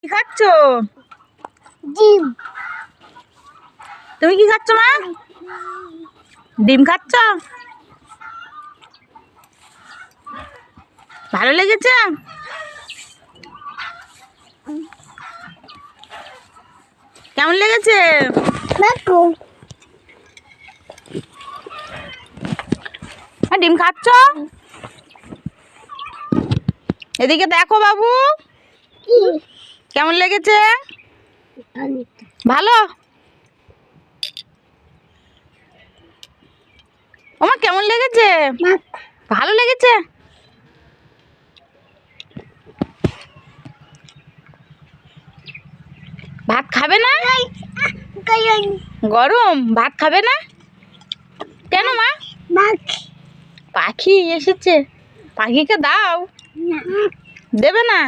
কি খাচ্ছ? ডিম। তুমি কি খাচ্ছ মা? ডিম খাচ্ছ? ভালো লেগেছে? কেমন লেগেছে? ডিম খাচ্ছ? এদিকে দেখো বাবু, কেমন লেগেছে? ভালো? ওমা কেমন লেগেছে? ভালো লেগেছে? ভাত খাবে না? গরম ভাত খাবে না কেন মা? পাখি এসেছে, পাখিকে দাও। দেবে না?